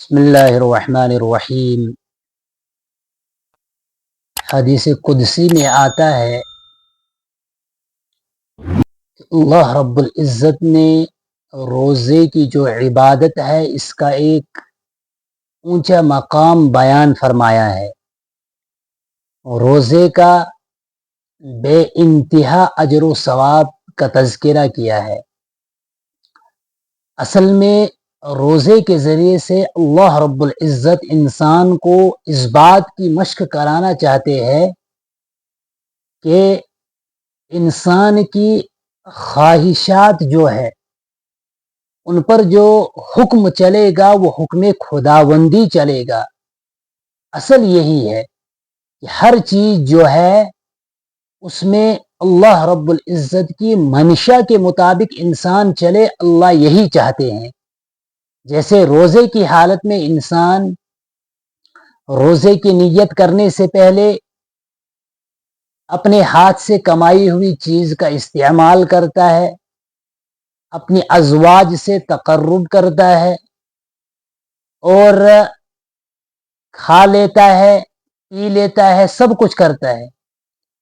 بسم اللہ الرحمن الرحیم۔ حدیث قدسی میں آتا ہے کہ اللہ رب العزت نے روزے کی جو عبادت ہے اس کا ایک اونچا مقام بیان فرمایا ہے۔ روزے کا بے انتہا اجر و ثواب کا تذکرہ کیا ہے۔ اصل میں روزے کے ذریعے سے اللہ رب العزت انسان کو اس بات کی مشق کرانا چاہتے ہیں کہ انسان کی خواہشات جو ہے ان پر جو حکم چلے گا وہ حکم خداوندی چلے گا۔ اصل یہی ہے کہ ہر چیز جو ہے اس میں اللہ رب العزت کی منشا کے مطابق انسان چلے، اللہ یہی چاہتے ہیں۔ جیسے روزے کی حالت میں انسان روزے کی نیت کرنے سے پہلے اپنے ہاتھ سے کمائی ہوئی چیز کا استعمال کرتا ہے، اپنی ازواج سے تقرب کرتا ہے اور کھا لیتا ہے، پی لیتا ہے، سب کچھ کرتا ہے،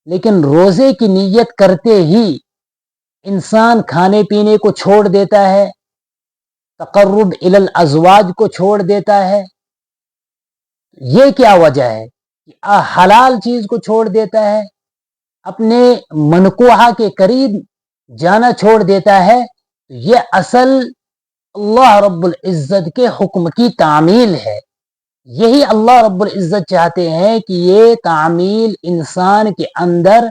لیکن روزے کی نیت کرتے ہی انسان کھانے پینے کو چھوڑ دیتا ہے، تقرب الی الازواج کو چھوڑ دیتا ہے۔ یہ کیا وجہ ہے کہ حلال چیز کو چھوڑ دیتا ہے، اپنے منکوحہ کے قریب جانا چھوڑ دیتا ہے؟ یہ اصل اللہ رب العزت کے حکم کی تعمیل ہے۔ یہی اللہ رب العزت چاہتے ہیں کہ یہ تعمیل انسان کے اندر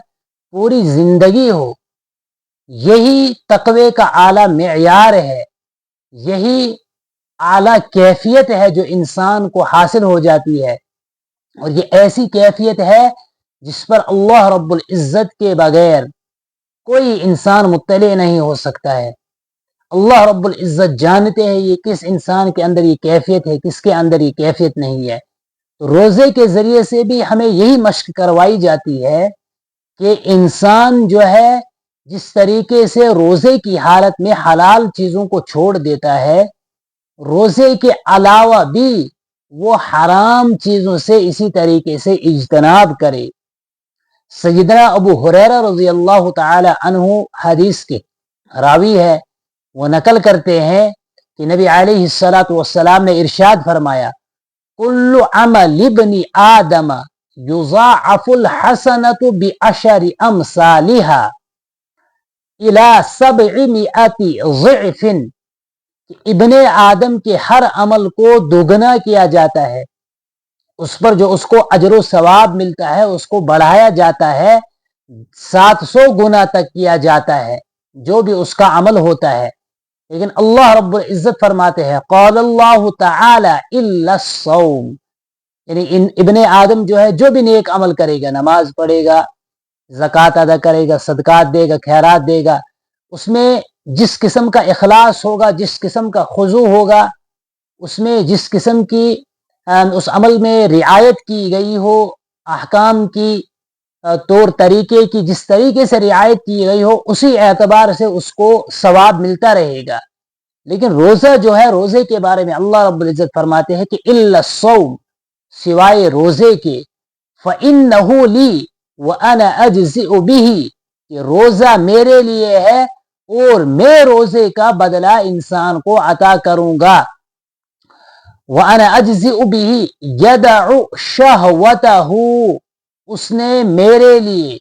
پوری زندگی ہو۔ یہی تقوی کا اعلیٰ معیار ہے، یہی اعلیٰ کیفیت ہے جو انسان کو حاصل ہو جاتی ہے، اور یہ ایسی کیفیت ہے جس پر اللہ رب العزت کے بغیر کوئی انسان مطلع نہیں ہو سکتا ہے۔ اللہ رب العزت جانتے ہیں یہ کس انسان کے اندر یہ کیفیت ہے، کس کے اندر یہ کیفیت نہیں ہے۔ تو روزے کے ذریعے سے بھی ہمیں یہی مشق کروائی جاتی ہے کہ انسان جو ہے جس طریقے سے روزے کی حالت میں حلال چیزوں کو چھوڑ دیتا ہے، روزے کے علاوہ بھی وہ حرام چیزوں سے اسی طریقے سے اجتناب کرے۔ سیدنا ابو ہریرہ رضی اللہ تعالی عنہ حدیث کے راوی ہے، وہ نقل کرتے ہیں کہ نبی علیہ السلام نے ارشاد فرمایا، کل عمل ابن آدم یضاعف الحسنۃ بعشر امثالها الى 700 ضعف، ابن آدم کے ہر عمل کو دوگنا کیا جاتا ہے، اس پر جو اس کو اجر و ثواب ملتا ہے اس کو بڑھایا جاتا ہے، 700 گنا تک کیا جاتا ہے جو بھی اس کا عمل ہوتا ہے۔ لیکن اللہ رب العزت فرماتے ہیں، قال اللہ تعالی الا الصوم، یعنی ابن آدم جو ہے جو بھی نیک عمل کرے گا، نماز پڑھے گا، زکوٰۃ ادا کرے گا، صدقات دے گا، خیرات دے گا، اس میں جس قسم کا اخلاص ہوگا، جس قسم کا خضوع ہوگا، اس میں جس قسم کی اس عمل میں رعایت کی گئی ہو، احکام کی طور طریقے کی جس طریقے سے رعایت کی گئی ہو، اسی اعتبار سے اس کو ثواب ملتا رہے گا۔ لیکن روزہ جو ہے، روزے کے بارے میں اللہ رب العزت فرماتے ہیں کہ الا الصوم، سوائے روزے کے، فإنہ لی وأنا أجزئ به، کہ روزہ میرے لیے ہے اور میں روزے کا بدلہ انسان کو عطا کروں گا۔ وأنا أجزئ به يدع شهوته، اس نے میرے لیے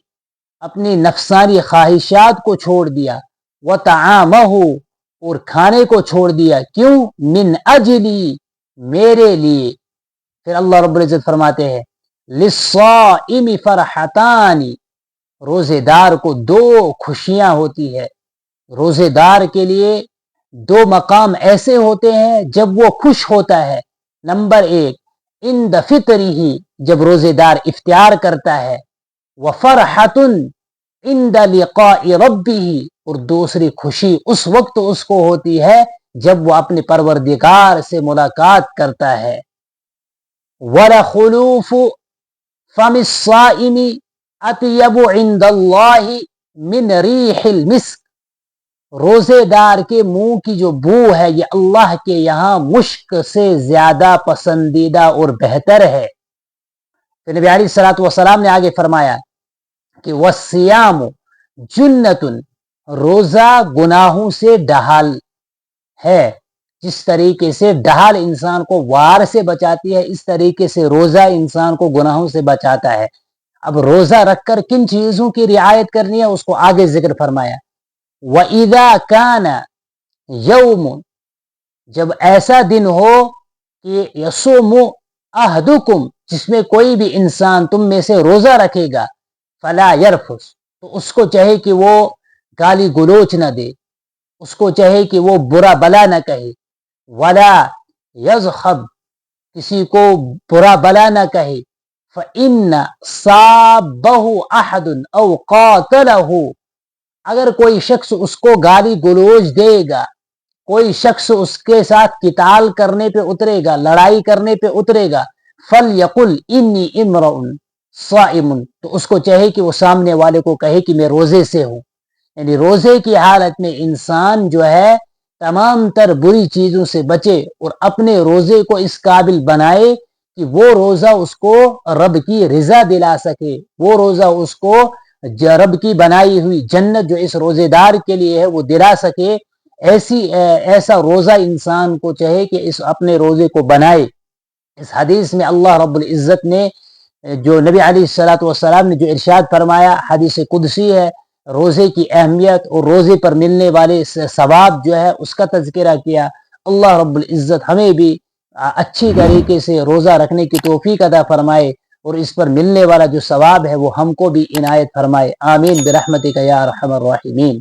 اپنی نفسانی خواہشات کو چھوڑ دیا، وطعامه، اور کھانے کو چھوڑ دیا، کیوں؟ من اجلی، میرے لیے۔ پھر اللہ رب العزت فرماتے ہیں، للصائم فرحتان، روزے دار کو دو خوشیاں ہوتی ہے۔ روزے دار کے لیے دو مقام ایسے ہوتے ہیں جب وہ خوش ہوتا ہے۔ نمبر 1، عند فطرہ، جب روزے دار افطار کرتا ہے، وفرحۃ عند لقاء ربہ، اور دوسری خوشی اس وقت اس کو ہوتی ہے جب وہ اپنے پروردگار سے ملاقات کرتا ہے۔ وَلَخُلُوفُ فَمِ الصَّائِمِ اطیب عند اللہ من ریح المسک، روزے دار کے منہ کی جو بو ہے یہ اللہ کے یہاں مشک سے زیادہ پسندیدہ اور بہتر ہے۔ تو نبی علیہ الصلوۃ والسلام نے آگے فرمایا کہ وَالصِّيَامُ جُنَّةٌ، روزہ گناہوں سے ڈھال ہے۔ جس طریقے سے ڈھال انسان کو وار سے بچاتی ہے، اس طریقے سے روزہ انسان کو گناہوں سے بچاتا ہے۔ اب روزہ رکھ کر کن چیزوں کی رعایت کرنی ہے اس کو آگے ذکر فرمایا۔ وَإِذَا كَانَ يَوْمٌ، جب ایسا دن ہو کہ يَصُومُ أَحَدُكُمْ، جس میں کوئی بھی انسان تم میں سے روزہ رکھے گا، فَلَا يَرْفُث، تو اس کو چاہے کہ وہ گالی گلوچ نہ دے، اس کو چاہے کہ وہ برا بلا نہ کہے، وَلَا يَزْخَبْ، کسی کو برا بلا نہ کہے، فَإِنَّ صَابَّهُ أَحَدٌ أَوْ قَاتَلَهُ، اگر کوئی شخص اس کو گالی گلوچ دے گا، کوئی شخص اس کے ساتھ قتال کرنے پہ اترے گا، لڑائی کرنے پہ اترے گا، فَلْيَقُلْ إِنِّي امْرُؤٌ صَائِمٌ، تو اس کو چاہے کہ وہ سامنے والے کو کہے کہ میں روزے سے ہوں۔ یعنی روزے کی حالت میں انسان جو ہے تمام تر بری چیزوں سے بچے اور اپنے روزے کو اس قابل بنائے کہ وہ روزہ اس کو رب کی رضا دلا سکے، وہ روزہ اس کو رب کی بنائی ہوئی جنت جو اس روزے دار کے لیے ہے وہ دلا سکے۔ ایسا روزہ انسان کو چاہے کہ اس اپنے روزے کو بنائے۔ اس حدیث میں اللہ رب العزت نے جو نبی علیہ الصلوۃ والسلام نے جو ارشاد فرمایا، حدیث قدسی ہے، روزے کی اہمیت اور روزے پر ملنے والے ثواب جو ہے اس کا تذکرہ کیا۔ اللہ رب العزت ہمیں بھی اچھی طریقے سے روزہ رکھنے کی توفیق عطا فرمائے اور اس پر ملنے والا جو ثواب ہے وہ ہم کو بھی عنایت فرمائے۔ آمین برحمتک یا ارحم الراحمین۔